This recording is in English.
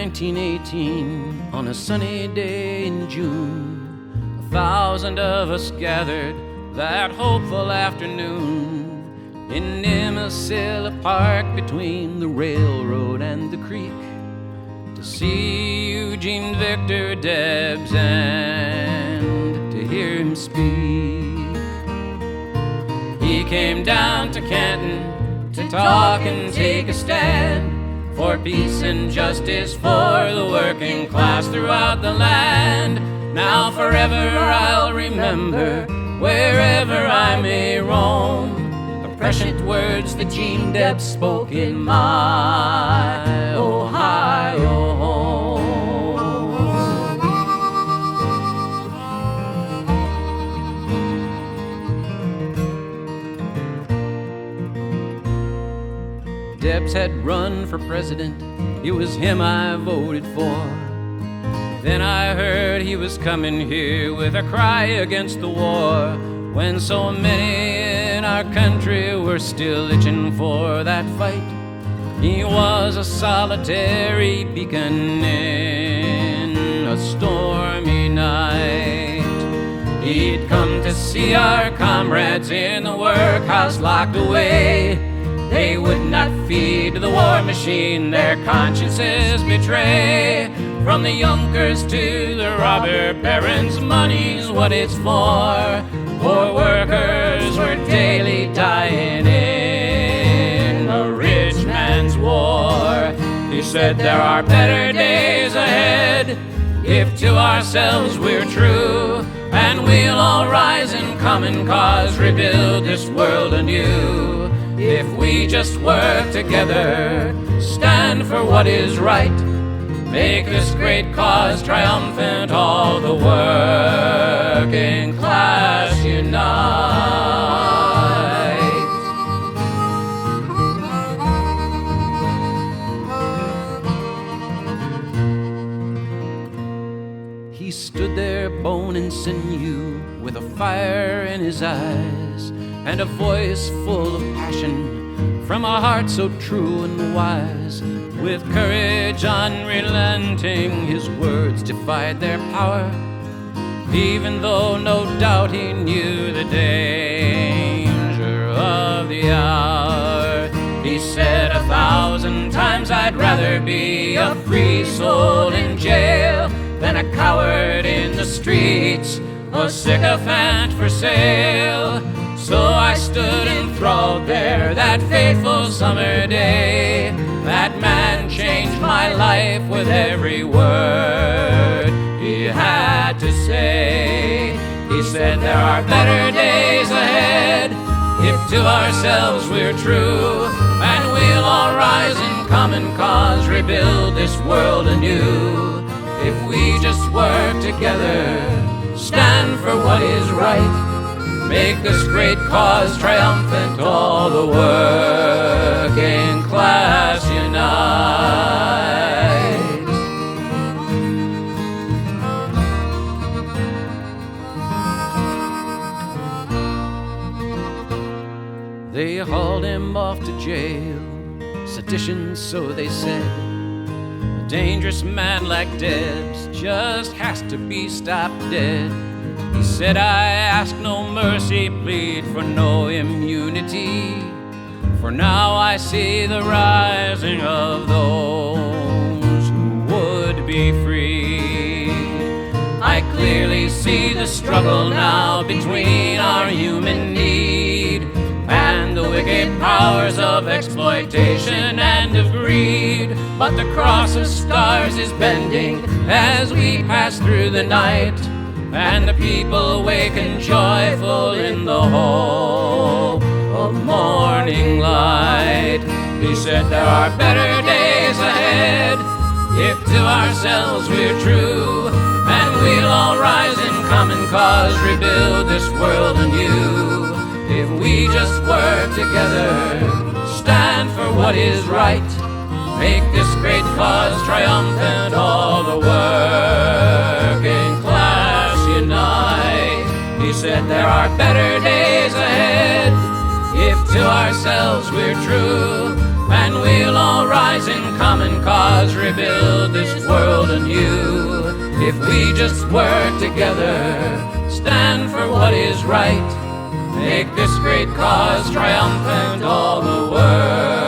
1918, on a sunny day in June, 1,000 of us gathered that hopeful afternoon in Nimicilla Park between the railroad and the creek to see Eugene Victor Debs and to hear him speak. He came down to Canton to talk and take a stand for peace and justice for the working class throughout the land. Now forever I'll remember, wherever I may roam, the prescient words that Gene Debs spoke in my Ohio home. Debs had run for president, it was him I voted for. Then I heard he was coming here with a cry against the war, when so many in our country were still itching for that fight. He was a solitary beacon in a stormy night. He'd come to see our comrades in the workhouse locked away. They would not feed the war machine, their consciences betray. From the Junkers to the robber barons, money's what it's for. Poor workers were daily dying in a rich man's war. He said there are better days ahead if to ourselves we're true, and we'll all rise in common cause, rebuild this world anew. If we just work together, stand for what is right, make this great cause triumphant, all the working class unite. He stood there, bone and sinew, with a fire in his eyes and a voice full of passion from a heart so true and wise. With courage unrelenting, his words defied their power, even though no doubt he knew the danger of the hour. He said 1,000 times, I'd rather be a free soul in jail than a coward in the streets, a sycophant for sale. So I stood enthralled there that fateful summer day. That man changed my life with every word he had to say. He said there are better days ahead if to ourselves we're true, and we'll all rise in common cause, rebuild this world anew. If we just work together, stand for what is right, make this great cause triumphant, all the working class unite. They hauled him off to jail, sedition so they said. A dangerous man like Debs just has to be stopped dead. He said, I ask no mercy, plead for no immunity, for now I see the rising of those who would be free. I clearly see the struggle now between our human need and the wicked powers of exploitation and of greed. But the cross of stars is bending as we pass through the night, and the people waken joyful in the hope of morning light. He said there are better days ahead if to ourselves we're true, and we'll all rise in common cause, rebuild this world anew. If we just work together, stand for what is right, make this great cause triumphant, all the working class unite. He said there are better days ahead if to ourselves we're true, and we'll all rise rise in common cause, rebuild this world anew. If we just work together, stand for what is right, make this great cause triumphant all the world.